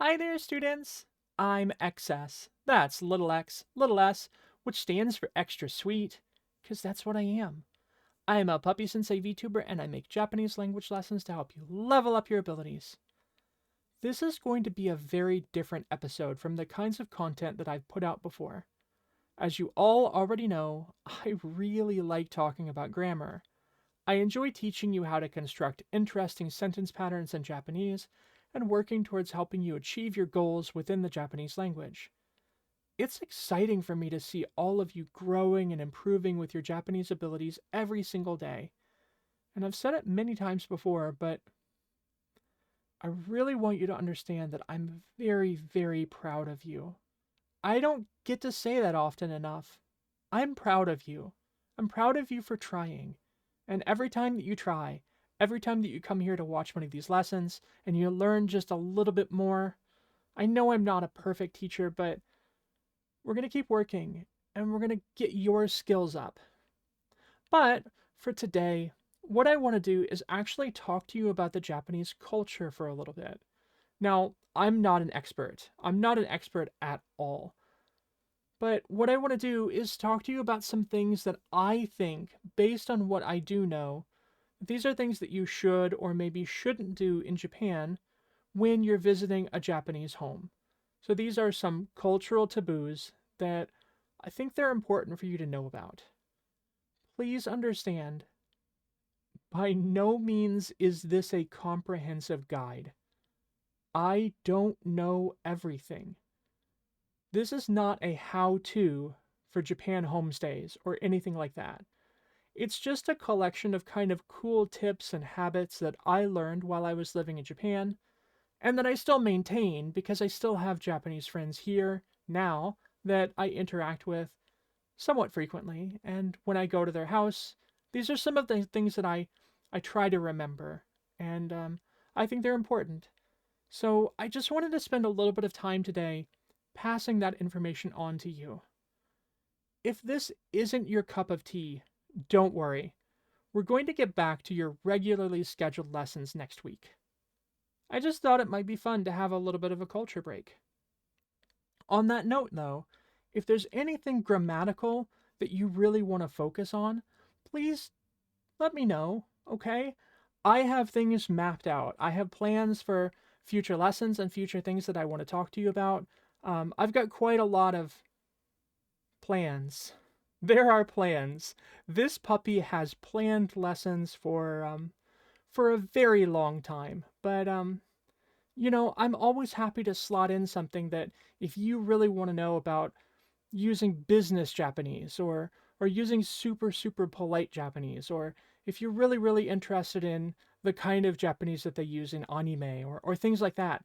Hi there, students! I'm XS. That's little x, little s, which stands for extra sweet, because that's what I am. I am a Puppy-Sensei VTuber, and I make Japanese language lessons to help you level up your abilities. This is going to be a very different episode from the kinds of content that I've put out before. As you all already know, I really like talking about grammar. I enjoy teaching you how to construct interesting sentence patterns in Japanese and working towards helping you achieve your goals within the Japanese language. It's exciting for me to see all of you growing and improving with your Japanese abilities every single day. And I've said it many times before, but I really want you to understand that I'm very, very proud of you. I don't get to say that often enough. I'm proud of you. I'm proud of you for trying. And every time that you try, every time that you come here to watch one of these lessons and you learn just a little bit more, I know I'm not a perfect teacher, but we're going to keep working and we're going to get your skills up. But for today, what I want to do is actually talk to you about the Japanese culture for a little bit. Now, I'm not an expert. I'm not an expert at all. But what I want to do is talk to you about some things that I think, based on what I do know, these are things that you should or maybe shouldn't do in Japan when you're visiting a Japanese home. So these are some cultural taboos that I think they're important for you to know about. Please understand, by no means is this a comprehensive guide. I don't know everything. This is not a how-to for Japan homestays or anything like that. It's just a collection of kind of cool tips and habits that I learned while I was living in Japan, and that I still maintain because I still have Japanese friends here now that I interact with somewhat frequently. And when I go to their house, these are some of the things that I try to remember, and I think they're important. So I just wanted to spend a little bit of time today passing that information on to you. If this isn't your cup of tea, don't worry. We're going to get back to your regularly scheduled lessons next week. I just thought it might be fun to have a little bit of a culture break. On that note, though, if there's anything grammatical that you really want to focus on, please let me know, okay? I have things mapped out. I have plans for future lessons and future things that I want to talk to you about. I've got quite a lot of plans. There are plans. This puppy has planned lessons for a very long time, but I'm always happy to slot in something that if you really want to know about using business Japanese or using super polite Japanese, or if you're really interested in the kind of Japanese that they use in anime or things like that.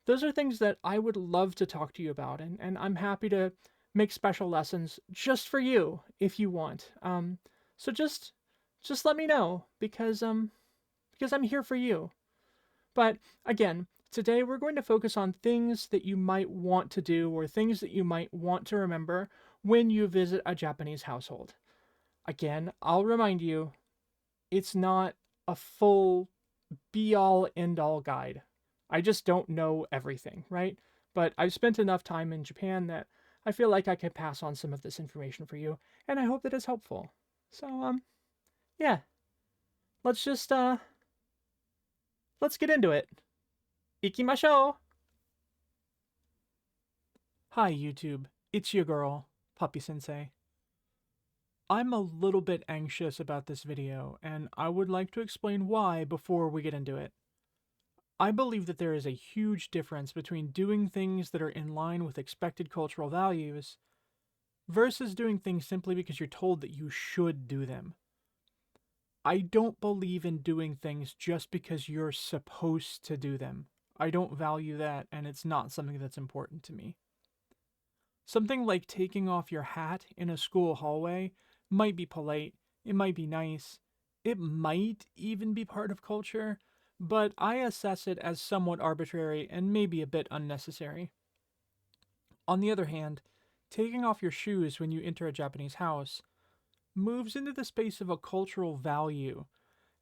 Those are things that I would love to talk to you about, and I'm happy to make special lessons just for you if you want. So just let me know because I'm here for you. But again, today we're going to focus on things that you might want to do or things that you might want to remember when you visit a Japanese household. Again, I'll remind you, it's not a full be all end all guide. I just don't know everything, right? But I've spent enough time in Japan that I feel like I can pass on some of this information for you, and I hope that it's helpful. So, yeah, let's just, let's get into it. Ikimashou! Hi, YouTube. It's your girl, Puppy-Sensei. I'm a little bit anxious about this video, and I would like to explain why before we get into it. I believe that there is a huge difference between doing things that are in line with expected cultural values versus doing things simply because you're told that you should do them. I don't believe in doing things just because you're supposed to do them. I don't value that, and it's not something that's important to me. Something like taking off your hat in a school hallway might be polite, it might be nice, it might even be part of culture, but I assess it as somewhat arbitrary and maybe a bit unnecessary. On the other hand, taking off your shoes when you enter a Japanese house moves into the space of a cultural value,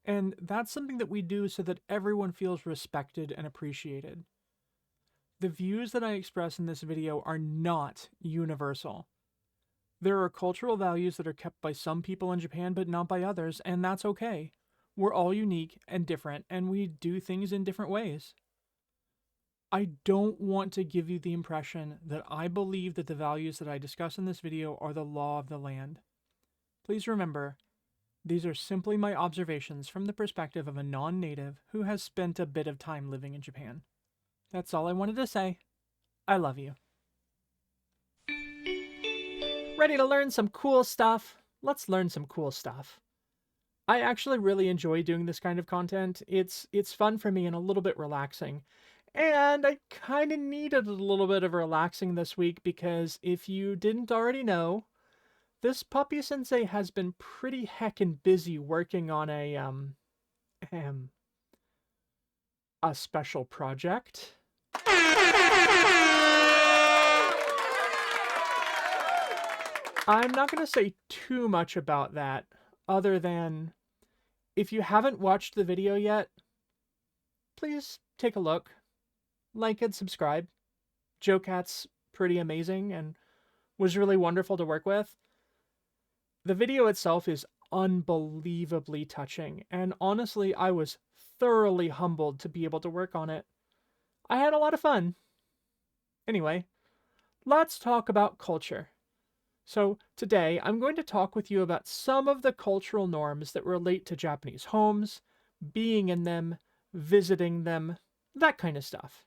and that's something that we do so that everyone feels respected and appreciated. the views that I express in this video are not universal. There are cultural values that are kept by some people in Japan but not by others, and that's okay. We're all unique and different, and we do things in different ways. I don't want to give you the impression that I believe that the values that I discuss in this video are the law of the land. Please remember, these are simply my observations from the perspective of a non-native who has spent a bit of time living in Japan. That's all I wanted to say. I love you. Ready to learn some cool stuff? Let's learn some cool stuff. I actually really enjoy doing this kind of content. It's fun for me and a little bit relaxing. And I kind of needed a little bit of relaxing this week because if you didn't already know, this Puppy-Sensei has been pretty heckin' busy working on a special project. I'm not going to say too much about that, other than if you haven't watched the video yet, please take a look, like and subscribe. Joe Cat's pretty amazing and was really wonderful to work with. The video itself is unbelievably touching, and honestly, I was thoroughly humbled to be able to work on it. I had a lot of fun. Anyway, let's talk about culture. So today, I'm going to talk with you about some of the cultural norms that relate to Japanese homes, being in them, visiting them, that kind of stuff.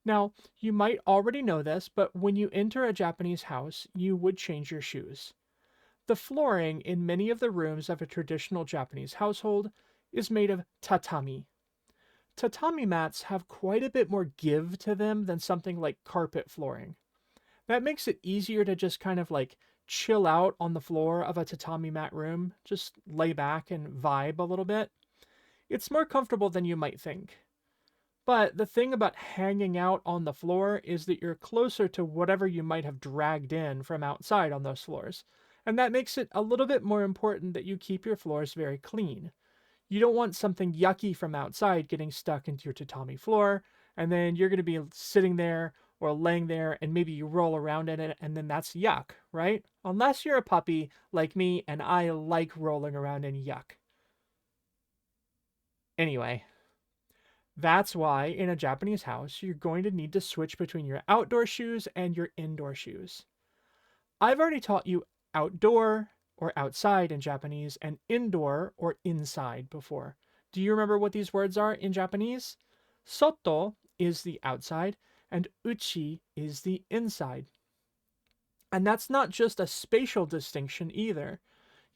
Now, you might already know this, but when you enter a Japanese house, you would change your shoes. The flooring in many of the rooms of a traditional Japanese household is made of tatami. Tatami mats have quite a bit more give to them than something like carpet flooring. That makes it easier to just kind of like chill out on the floor of a tatami mat room, just lay back and vibe a little bit. It's more comfortable than you might think. But the thing about hanging out on the floor is that you're closer to whatever you might have dragged in from outside on those floors. And that makes it a little bit more important that you keep your floors very clean. You don't want something yucky from outside getting stuck into your tatami floor, and then you're going to be sitting there or laying there and maybe you roll around in it and then that's yuck, right? Unless you're a puppy like me and I like rolling around in yuck. Anyway, that's why in a Japanese house, you're going to need to switch between your outdoor shoes and your indoor shoes. I've already taught you outdoor or outside in Japanese and indoor or inside before. Do you remember what these words are in Japanese? Soto is the outside and uchi is the inside. And that's not just a spatial distinction either.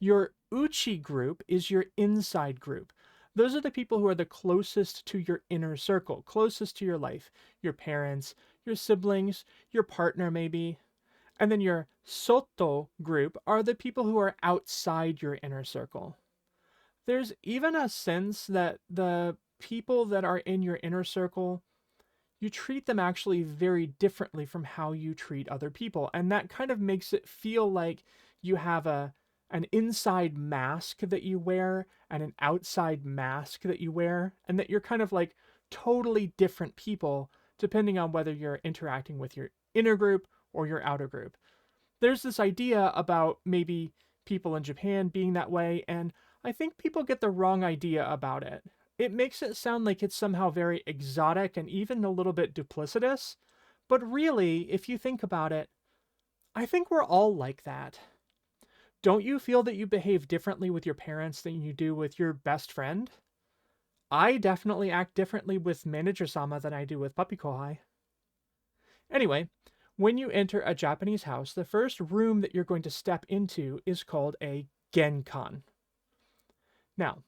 Your uchi group is your inside group. Those are the people who are the closest to your inner circle, closest to your life. Your parents, your siblings, your partner maybe. And then your soto group are the people who are outside your inner circle. There's even a sense that the people that are in your inner circle, you treat them actually very differently from how you treat other people. And that kind of makes it feel like you have an inside mask that you wear and an outside mask that you wear, and that you're kind of like totally different people depending on whether you're interacting with your inner group or your outer group. There's this idea about maybe people in Japan being that way, and I think people get the wrong idea about it. It makes it sound like it's somehow very exotic and even a little bit duplicitous, but really, if you think about it, I think we're all like that. Don't you feel that you behave differently with your parents than you do with your best friend? I definitely act differently with Manager-sama than I do with Puppy Kohai. Anyway, when you enter a Japanese house, the first room that you're going to step into is called a genkan. Now,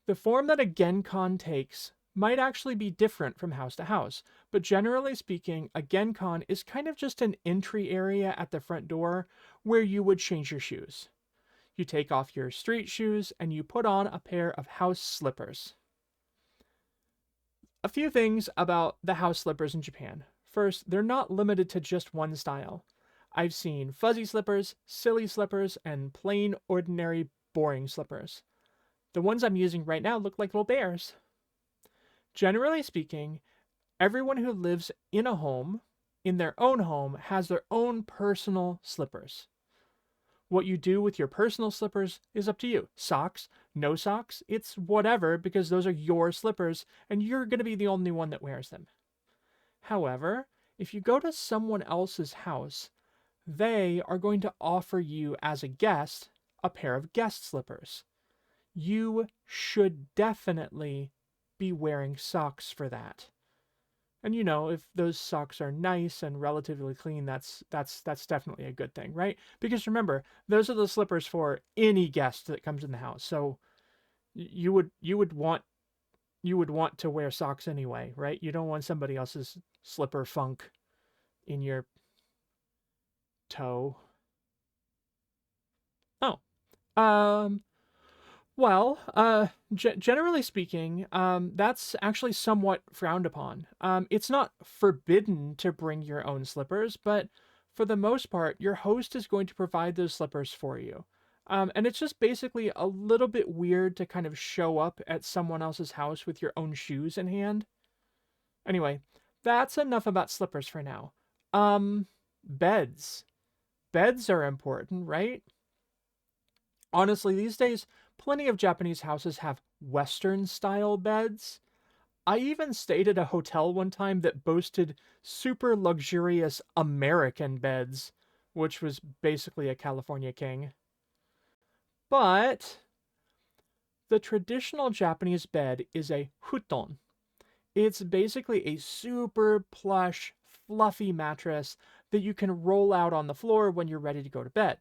the form that a genkan takes might actually be different from house to house, but generally speaking, a genkan is kind of just an entry area at the front door where you would change your shoes. You take off your street shoes and you put on a pair of house slippers. A few things about the house slippers in Japan. First, they're not limited to just one style. I've seen fuzzy slippers, silly slippers, and plain, ordinary, boring slippers. The ones I'm using right now look like little bears. Generally speaking, Everyone who lives in a home, in their own home, has their own personal slippers. What you do with your personal slippers is up to you. Socks, no socks, it's whatever, because those are your slippers and you're going to be the only one that wears them. However, if you go to someone else's house, they are going to offer you as a guest a pair of guest slippers. You should definitely be wearing socks for that. And you know, if those socks are nice and relatively clean, that's definitely a good thing, right? Because remember, those are the slippers for any guest that comes in the house. So you would want to wear socks anyway, right? You don't want somebody else's slipper funk in your toe. Oh. Um Well, generally speaking, that's actually somewhat frowned upon. It's not forbidden to bring your own slippers, but for the most part, your host is going to provide those slippers for you. And it's just basically a little bit weird to kind of show up at someone else's house with your own shoes in hand. Anyway, that's enough about slippers for now. Beds. Beds are important, right? Honestly, these days, plenty of Japanese houses have Western style beds. I even stayed at a hotel one time that boasted super luxurious American beds, which was basically a California king. But the traditional Japanese bed is a futon. It's basically a super plush, fluffy mattress that you can roll out on the floor when you're ready to go to bed.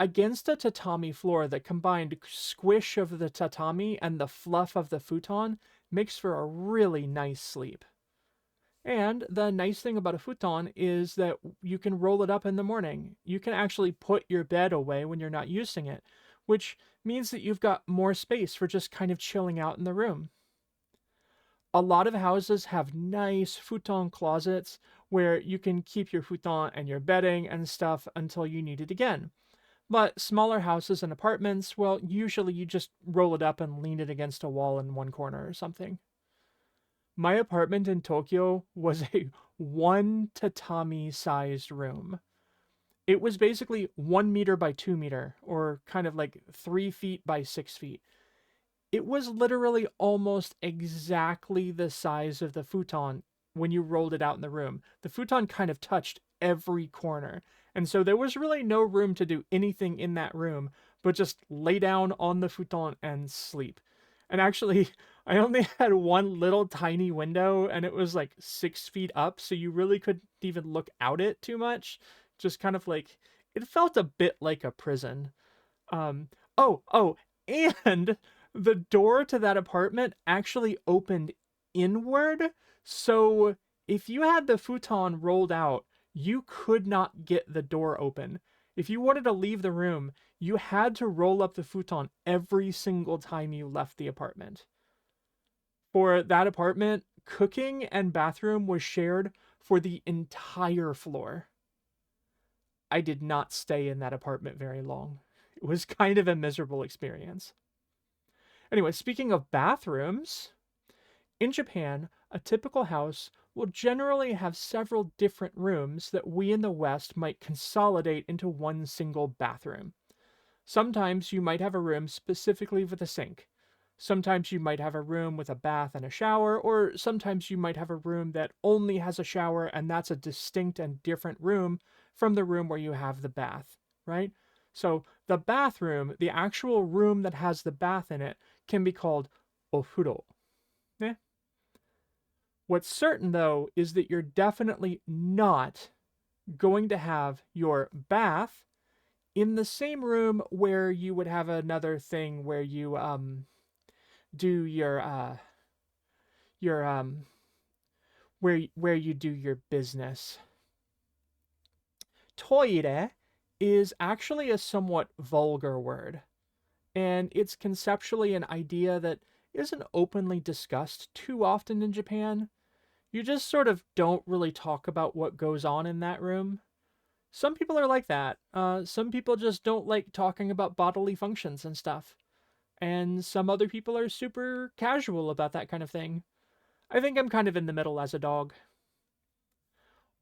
Against a tatami floor, the combined squish of the tatami and the fluff of the futon makes for a really nice sleep. And the nice thing about a futon is that you can roll it up in the morning. You can actually put your bed away when you're not using it, which means that you've got more space for just kind of chilling out in the room. A lot of houses have nice futon closets where you can keep your futon and your bedding and stuff until you need it again. But smaller houses and apartments, well, usually you just roll it up and lean it against a wall in one corner or something. My apartment in Tokyo was a one tatami sized room. It was basically 1 meter by 2 meter, or kind of like 3 feet by 6 feet. It was literally almost exactly the size of the futon when you rolled it out in the room. The futon kind of touched every corner. And so there was really no room to do anything in that room but just lay down on the futon and sleep. And actually, I only had one little tiny window and it was like 6 feet up, so you really couldn't even look out it too much. Just kind of like, it felt a bit like a prison. Um, oh, and the door to that apartment actually opened inward. So if you had the futon rolled out, you could not get the door open. If you wanted to leave the room, you had to roll up the futon every single time you left the apartment. For that apartment, cooking and bathroom was shared for the entire floor. I did not stay in that apartment very long. It was kind of a miserable experience. Anyway, speaking of bathrooms, in Japan, a typical house will generally have several different rooms that we in the West might consolidate into one single bathroom. Sometimes you might have a room specifically with a sink. Sometimes you might have a room with a bath and a shower, or sometimes you might have a room that only has a shower and that's a distinct and different room from the room where you have the bath, right? So the bathroom, the actual room that has the bath in it, can be called ofuro. Eh? What's certain though is that you're definitely not going to have your bath in the same room where you would have another thing where you do your where you do your business. Toire is actually a somewhat vulgar word, and it's conceptually an idea that isn't openly discussed too often in Japan. You just sort of don't really talk about what goes on in that room. Some people are like that. Some people just don't like talking about bodily functions and stuff. And some other people are super casual about that kind of thing. I think I'm kind of in the middle as a dog.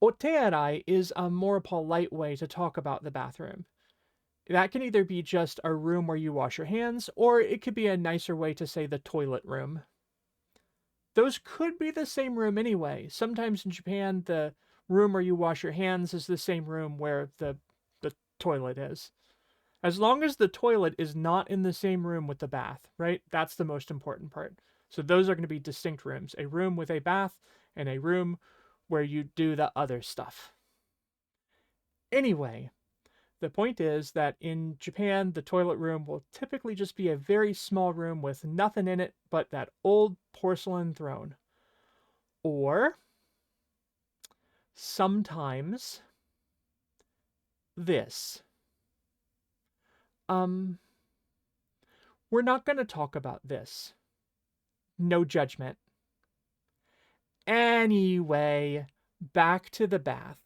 Otearai is a more polite way to talk about the bathroom. That can either be just a room where you wash your hands, or it could be a nicer way to say the toilet room. Those could be the same room anyway. Sometimes in Japan, the room where you wash your hands is the same room where the toilet is. As long as the toilet is not in the same room with the bath, right? That's the most important part. So those are going to be distinct rooms. A room with a bath and a room where you do the other stuff. Anyway, the point is that in Japan, the toilet room will typically just be a very small room with nothing in it but that old porcelain throne. Or sometimes this. Um, we're not going to talk about this. No judgment. Anyway, back to the bath.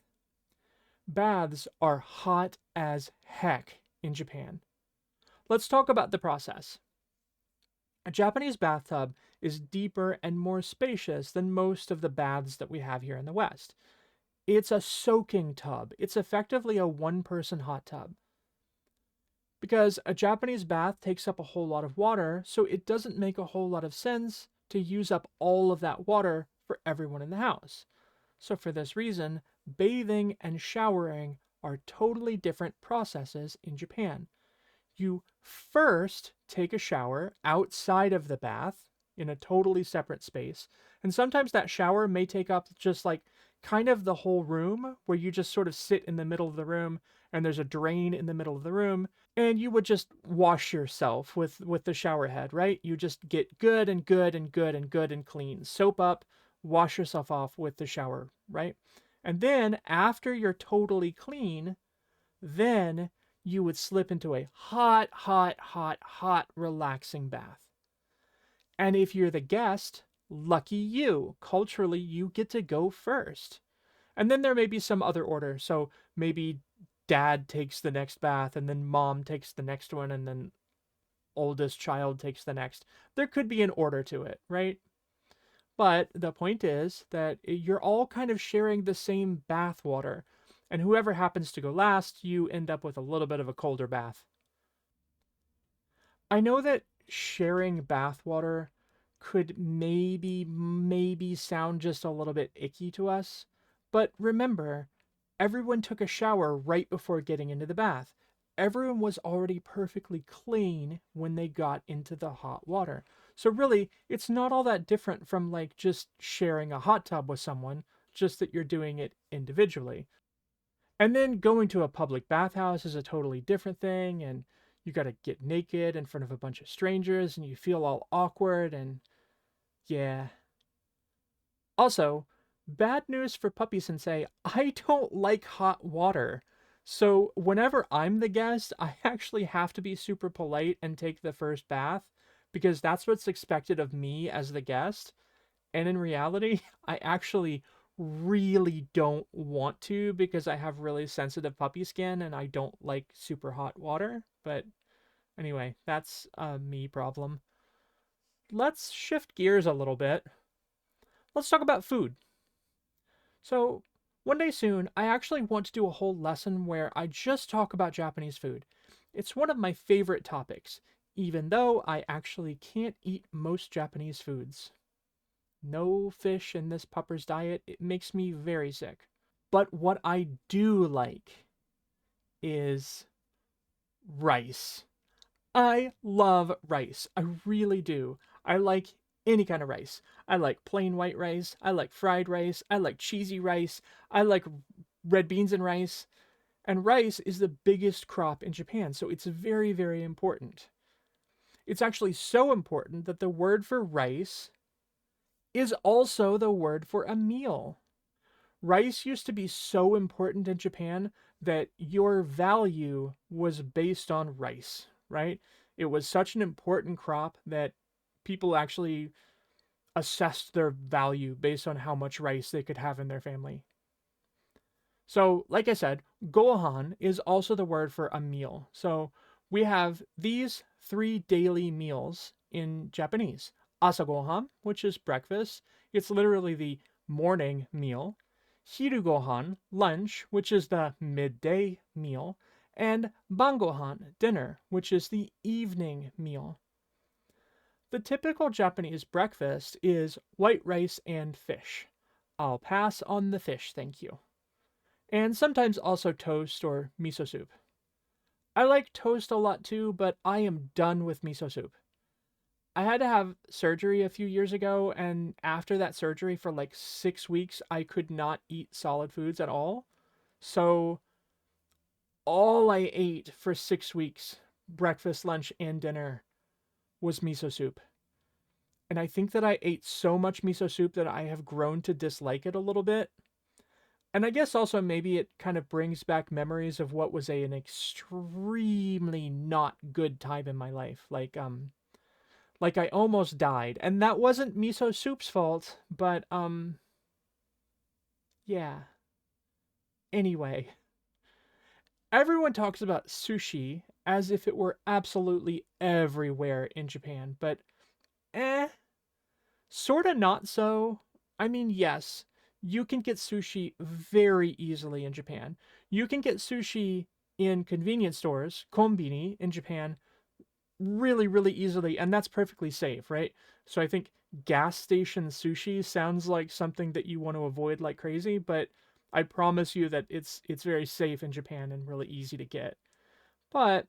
Baths are hot as heck in Japan. Let's talk about the process. A Japanese bathtub is deeper and more spacious than most of the baths that we have here in the West. It's a soaking tub. It's effectively a one-person hot tub. Because a Japanese bath takes up a whole lot of water, so it doesn't make a whole lot of sense to use up all of that water for everyone in the house. So for this reason, bathing and showering are totally different processes in Japan. You first take a shower outside of the bath in a totally separate space, and sometimes that shower may take up just like kind of the whole room, where you just sort of sit in the middle of the room and there's a drain in the middle of the room, and you would just wash yourself with the shower head, right? You just get good and good and good and good and clean. Soap up, wash yourself off with the shower, right? And then after you're totally clean, then you would slip into a hot, hot, hot, hot, relaxing bath. And if you're the guest, lucky you. Culturally, you get to go first. And then there may be some other order. So maybe dad takes the next bath, and then mom takes the next one, and then oldest child takes the next. There could be an order to it, right? But the point is that you're all kind of sharing the same bath water. And whoever happens to go last, you end up with a little bit of a colder bath. I know that sharing bath water could maybe sound just a little bit icky to us, but remember, everyone took a shower right before getting into the bath. Everyone was already perfectly clean when they got into the hot water. So really, it's not all that different from like just sharing a hot tub with someone, just that you're doing it individually. And then going to a public bathhouse is a totally different thing, and you got to get naked in front of a bunch of strangers and you feel all awkward, and yeah. Also, bad news for Puppy-Sensei, I don't like hot water. So whenever I'm the guest, I actually have to be super polite and take the first bath because that's what's expected of me as the guest. And in reality, I actually really don't want to because I have really sensitive puppy skin and I don't like super hot water. But anyway, that's a me problem. Let's shift gears a little bit. Let's talk about food. So, one day soon, I actually want to do a whole lesson where I just talk about Japanese food. It's one of my favorite topics, even though I actually can't eat most Japanese foods. No fish in this pupper's diet, it makes me very sick. But what I do like is rice. I love rice. I really do. I like any kind of rice. I like plain white rice. I like fried rice. I like cheesy rice. I like red beans and rice. And rice is the biggest crop in Japan, so it's very, very important. It's actually so important that the word for rice is also the word for a meal. Rice used to be so important in Japan that your value was based on rice, right? It was such an important crop that people actually assessed their value based on how much rice they could have in their family. So, like I said, gohan is also the word for a meal. So, we have these three daily meals in Japanese. asagohan, which is breakfast. It's literally the morning meal. Hirugohan, lunch, which is the midday meal. And bangohan, dinner, which is the evening meal. The typical Japanese breakfast is white rice and fish. I'll pass on the fish, thank you. And sometimes also toast or miso soup. I like toast a lot too, but I am done with miso soup. I had to have surgery a few years ago, and after that surgery, for like 6 weeks, I could not eat solid foods at all. So, all I ate for 6 weeks, breakfast, lunch, and dinner, was miso soup. And I think that I ate so much miso soup that I have grown to dislike it a little bit. And I guess also maybe it kind of brings back memories of what was an extremely not good time in my life. Like I almost died. And that wasn't miso soup's fault, but yeah. Anyway, everyone talks about sushi as if it were absolutely everywhere in Japan, but eh, sorta not so. I mean, yes, you can get sushi very easily in Japan. You can get sushi in convenience stores, konbini in Japan, really, really easily, and that's perfectly safe, right? So I think gas station sushi sounds like something that you want to avoid like crazy, but I promise you that it's very safe in Japan and really easy to get. But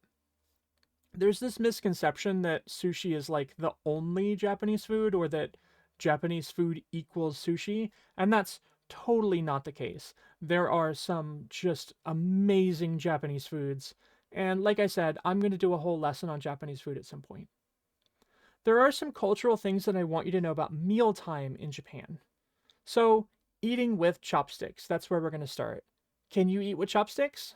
there's this misconception that sushi is like the only Japanese food or that Japanese food equals sushi, and that's totally not the case. There are some just amazing Japanese foods, and like I said, I'm going to do a whole lesson on Japanese food at some point. There are some cultural things that I want you to know about mealtime in Japan. So, eating with chopsticks, that's where we're going to start. Can you eat with chopsticks?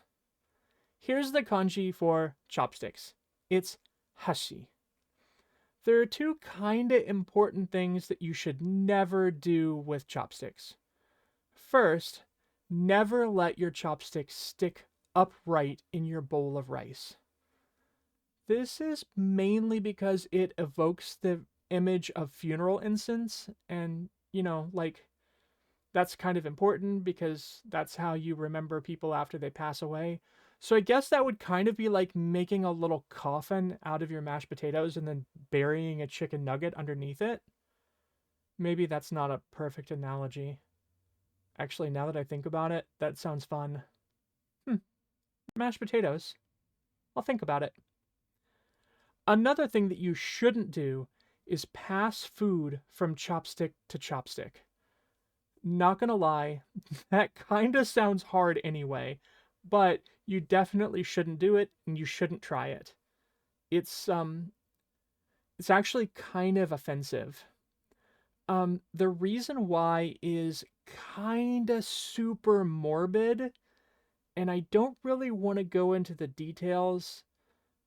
Here's the kanji for chopsticks. It's hashi. There are two kinda important things that you should never do with chopsticks. First, never let your chopsticks stick upright in your bowl of rice. This is mainly because it evokes the image of funeral incense, and, like, that's kind of important because that's how you remember people after they pass away. So I guess that would kind of be like making a little coffin out of your mashed potatoes and then burying a chicken nugget underneath it. Maybe that's not a perfect analogy. Actually, now that I think about it, that sounds fun. Hmm, mashed potatoes. I'll think about it. Another thing that you shouldn't do is pass food from chopstick to chopstick. Not gonna lie, that kinda sounds hard anyway, but you definitely shouldn't do it and you shouldn't try it. It's it's actually kind of offensive. The reason why is kinda super morbid, and I don't really want to go into the details,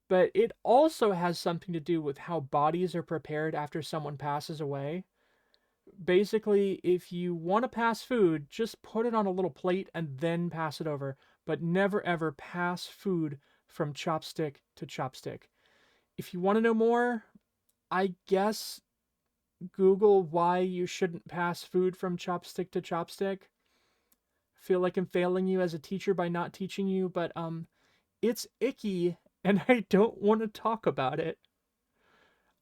but it also has something to do with how bodies are prepared after someone passes away. Basically, if you want to pass food, just put it on a little plate and then pass it over, but never ever pass food from chopstick to chopstick. If you want to know more, I guess Google why you shouldn't pass food from chopstick to chopstick. I feel like I'm failing you as a teacher by not teaching you, but it's icky and I don't want to talk about it.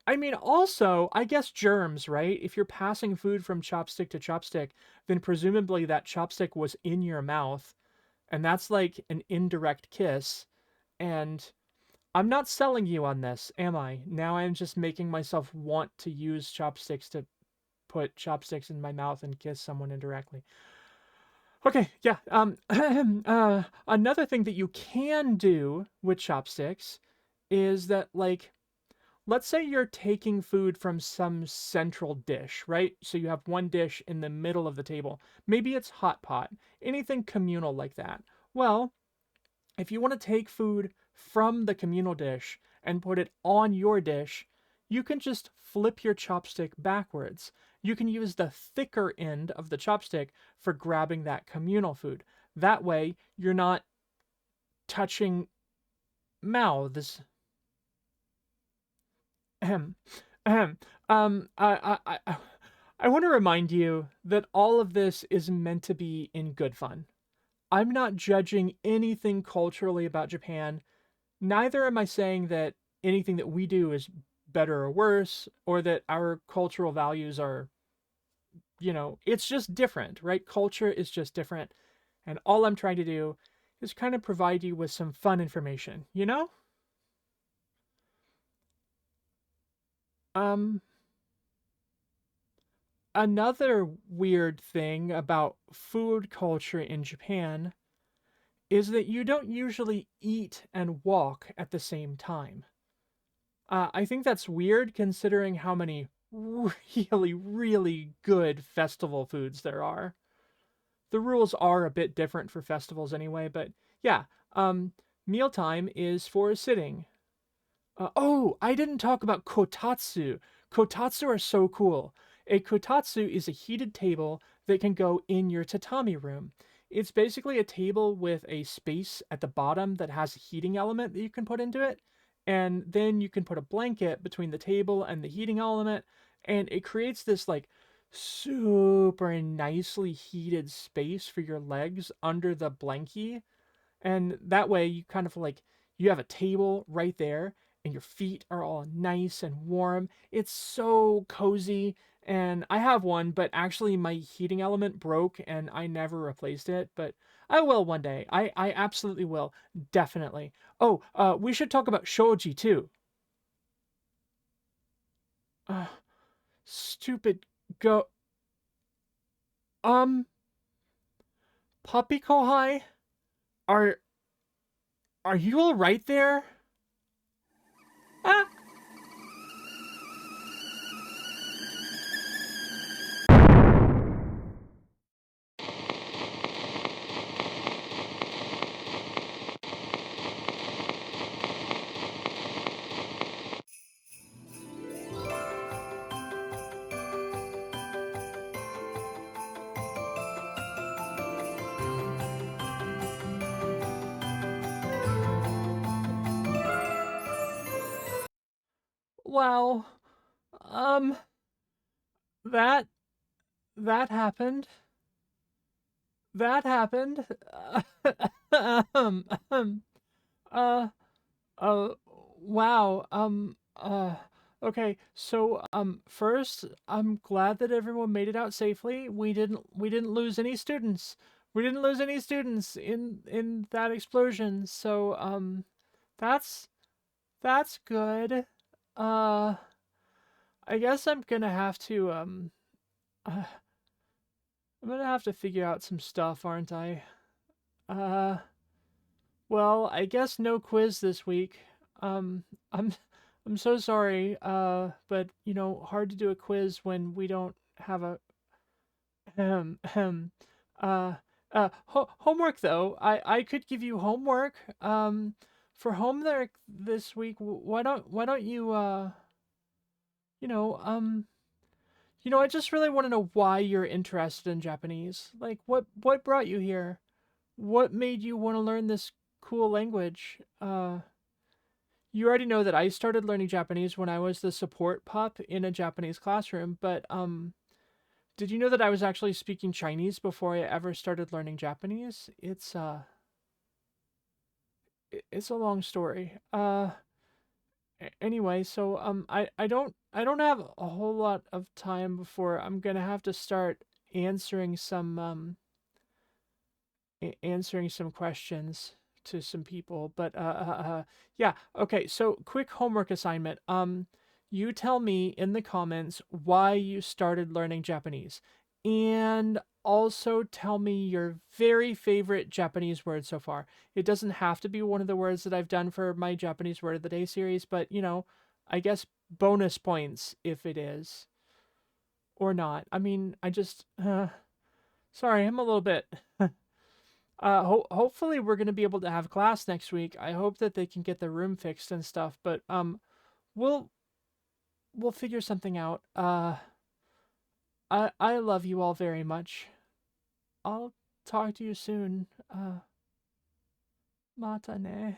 I mean, also, I guess germs, right? If you're passing food from chopstick to chopstick, then presumably that chopstick was in your mouth, and that's like an indirect kiss. And I'm not selling you on this, am I? Now I'm just making myself want to use chopsticks to put chopsticks in my mouth and kiss someone indirectly. Okay, yeah. Another thing that you can do with chopsticks is that, like, let's say you're taking food from some central dish, right? So you have one dish in the middle of the table. Maybe it's hot pot, anything communal like that. Well, if you want to take food from the communal dish and put it on your dish, you can just flip your chopstick backwards. You can use the thicker end of the chopstick for grabbing that communal food. That way, you're not touching mouths. Ahem. I want to remind you that all of this is meant to be in good fun. I'm not judging anything culturally about Japan. Neither am I saying that anything that we do is better or worse, or that our cultural values are, it's just different, right? Culture is just different. And all I'm trying to do is kind of provide you with some fun information, you know? Um, Another weird thing about food culture in Japan is that you don't usually eat and walk at the same time. I think that's weird considering how many really, really good festival foods there are. The rules are a bit different for festivals anyway, but yeah, um, mealtime is for sitting. Oh, I didn't talk about kotatsu. Kotatsu are so cool. A kotatsu is a heated table that can go in your tatami room. It's basically a table with a space at the bottom that has a heating element that you can put into it. And then you can put a blanket between the table and the heating element. And it creates this like super nicely heated space for your legs under the blankie, and that way you kind of like you have a table right there and your feet are all nice and warm. It's so cozy. And I have one, but actually my heating element broke and I never replaced it, but I will one day. I absolutely will. Definitely. Oh, we should talk about shoji too. uh, Stupid go um puppy kohai, are are you all right there? Ah. Well, um that that happened. That happened. um, um, uh, uh, wow. Okay. So, first, I'm glad that everyone made it out safely. We didn't lose any students. We didn't lose any students in that explosion. So, that's that's good. Uh, I guess uh, I'm gonna have to figure out some stuff, aren't I? Uh. Well, I guess no quiz this week. Um, I'm I'm so sorry. But hard to do a quiz when we don't have a ahem. Uh, homework though. I could give you homework. For homework this week, why don't you you know um I just really want to know why you're interested in Japanese. Like what brought you here? What made you want to learn this cool language? You already know that I started learning Japanese when I was the support pup in a Japanese classroom, but did you know that I was actually speaking Chinese before I ever started learning Japanese? It's a long story. Anyway, so I don't have a whole lot of time before I'm going to have to start answering some answering some questions to some people. But yeah, okay. So quick homework assignment. You tell me in the comments why you started learning Japanese, and also tell me your very favorite Japanese word so far. It doesn't have to be one of the words that I've done for my Japanese word of the day series, but I guess bonus points if it is or not. I mean, sorry, I'm a little bit. Hopefully we're gonna be able to have class next week. I hope that they can get the room fixed and stuff, but we'll we'll figure something out. I love you all very much. I'll talk to you soon. Mata ne.